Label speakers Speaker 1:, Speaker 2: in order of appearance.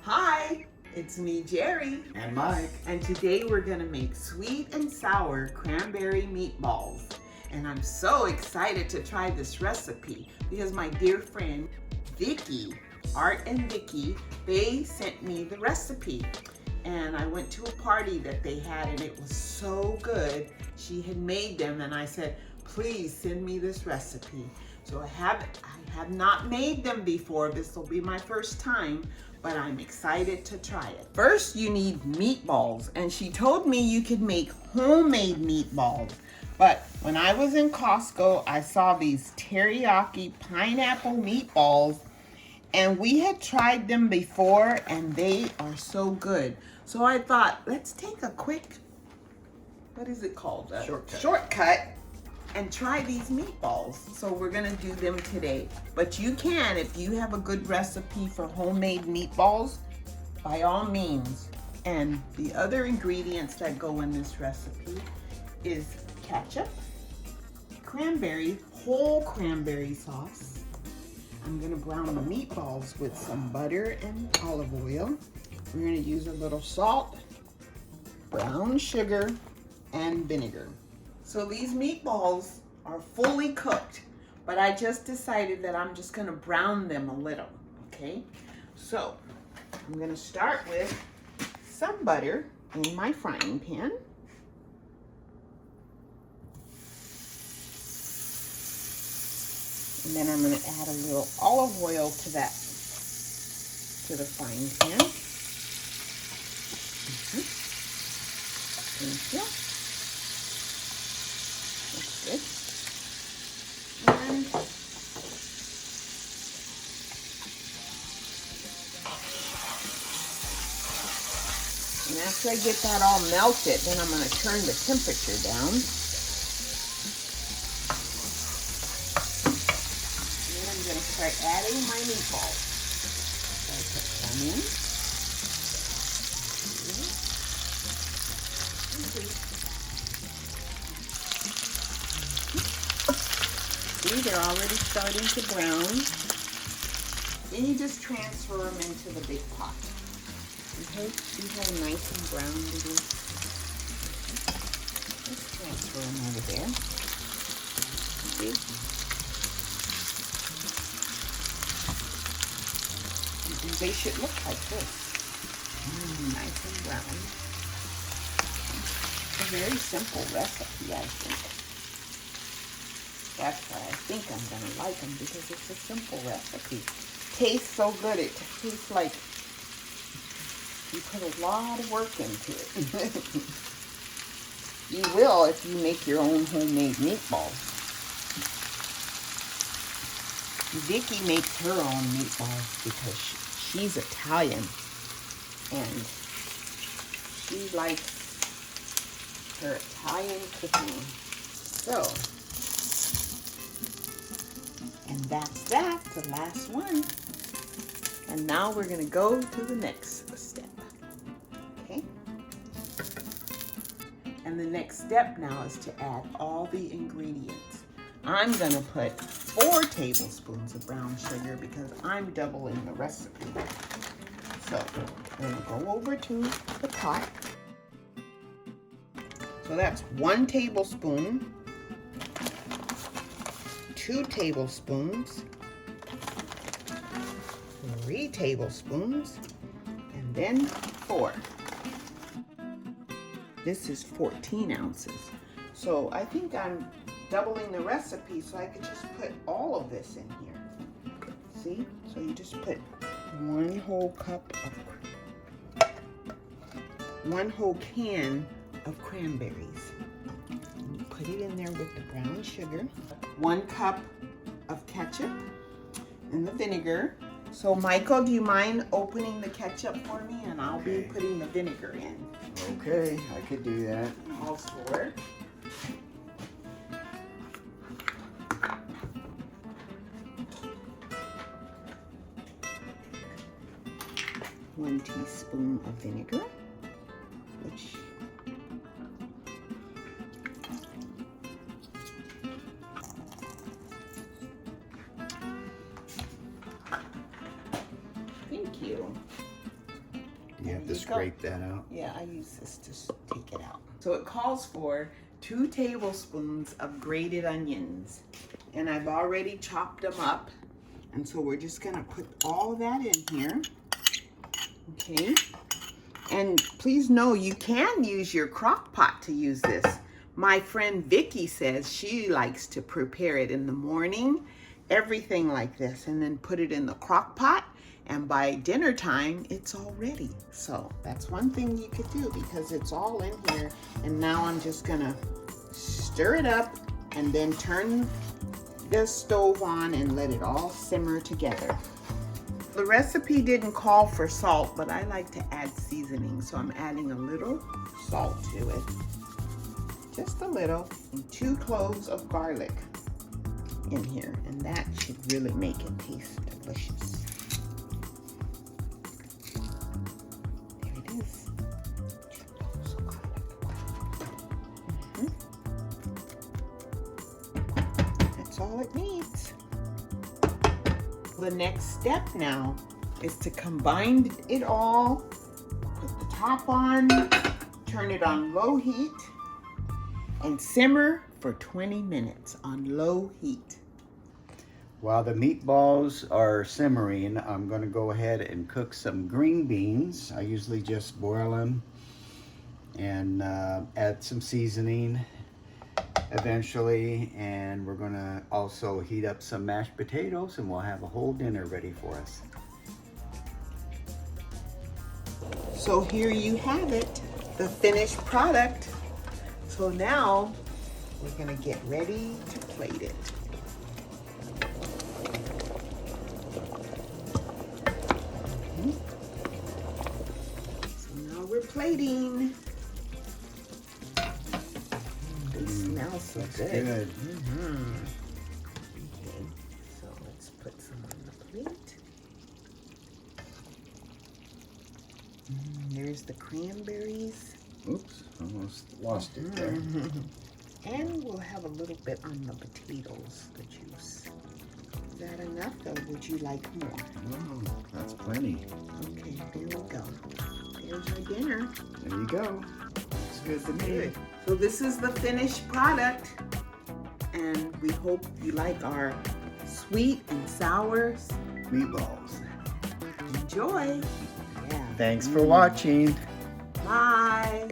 Speaker 1: Hi, it's me, Jeri.
Speaker 2: And Mike.
Speaker 1: And today we're gonna make sweet and sour cranberry meatballs. And I'm so excited to try this recipe because my dear friend, Vickie, Art and Vickie, they sent me the recipe. And I went to a party that they had and it was so good. She had made them and I said, please send me this recipe. So I have not made them before. This will be my first time, but I'm excited to try it. First, you need meatballs, and she told me you could make homemade meatballs. But when I was in Costco, I saw these teriyaki pineapple meatballs, and we had tried them before, and they are so good. So I thought, let's take a quick, what is it called? Shortcut and try these meatballs. So we're gonna do them today. But you can, if you have a good recipe for homemade meatballs, by all means. And the other ingredients that go in this recipe is ketchup, whole cranberry sauce. I'm gonna brown the meatballs with some butter and olive oil. We're gonna use a little salt, brown sugar, and vinegar. So these meatballs are fully cooked, but I just decided that I'm just gonna brown them a little, okay? So I'm gonna start with some butter in my frying pan. And then I'm gonna add a little olive oil to the frying pan. Thank you. That's good. And after I get that all melted, then I'm going to turn the temperature down. And then I'm going to start adding my meatballs. I put some in. See, they're already starting to brown. Then you just transfer them into the big pot. Okay, see how nice and brown it is? Let's transfer them over there. See? And they should look like this. Nice and brown. It's a very simple recipe, I think. That's why I think I'm going to like them, because it's a simple recipe. Tastes so good. It tastes like you put a lot of work into it. You will if you make your own homemade meatballs. Vickie makes her own meatballs because she's Italian and she likes her Italian cooking. So, and that's that, the last one. And now we're gonna go to the next step, okay? And the next step now is to add all the ingredients. I'm gonna put 4 tablespoons of brown sugar because I'm doubling the recipe. So, we're gonna go over to the pot. So that's 1 tablespoon, 2 tablespoons, 3 tablespoons, and then 4. This is 14 ounces. So I think I'm doubling the recipe so I could just put all of this in here. See? So you just put 1 whole can of cranberries. And you put it in there with the brown sugar. 1 cup of ketchup and the vinegar. So Michael, do you mind opening the ketchup for me, and I'll be putting the vinegar in.
Speaker 2: Okay, I could do that.
Speaker 1: All for. One teaspoon of vinegar, which thank you.
Speaker 2: just scrape that out.
Speaker 1: Yeah, I use this to take it out. So it calls for 2 tablespoons of grated onions. And I've already chopped them up. And so we're just gonna put all of that in here. Okay. And please know you can use your crock pot to use this. My friend Vickie says she likes to prepare it in the morning, everything like this, and then put it in the crock pot. And by dinner time, it's all ready. So that's one thing you could do because it's all in here. And now I'm just gonna stir it up and then turn the stove on and let it all simmer together. The recipe didn't call for salt, but I like to add seasoning. So I'm adding a little salt to it. Just a little. And 2 cloves of garlic in here. And that should really make it taste delicious. That's all it needs. The next step now is to combine it all, put the top on, turn it on low heat, and simmer for 20 minutes on low heat.
Speaker 2: While the meatballs are simmering, I'm going to go ahead and cook some green beans. I usually just boil them and add some seasoning eventually, and we're going to also heat up some mashed potatoes and we'll have a whole dinner ready for us.
Speaker 1: So here you have it, the finished product. So now we're going to get ready to plate it. So now we're plating. They smell so good.
Speaker 2: Good.
Speaker 1: Okay, so let's put some on the plate. There's the cranberries.
Speaker 2: Oops, almost lost it there.
Speaker 1: And we'll have a little bit on the potatoes, the juice. Is that enough, or would you like more?
Speaker 2: Oh, that's plenty.
Speaker 1: Okay, there we go. There's our dinner.
Speaker 2: There you go. Looks good to me.
Speaker 1: Good. So this is the finished product, and we hope you like our sweet and sour
Speaker 2: Meatballs.
Speaker 1: Enjoy. Yeah.
Speaker 2: Thanks for watching.
Speaker 1: Bye.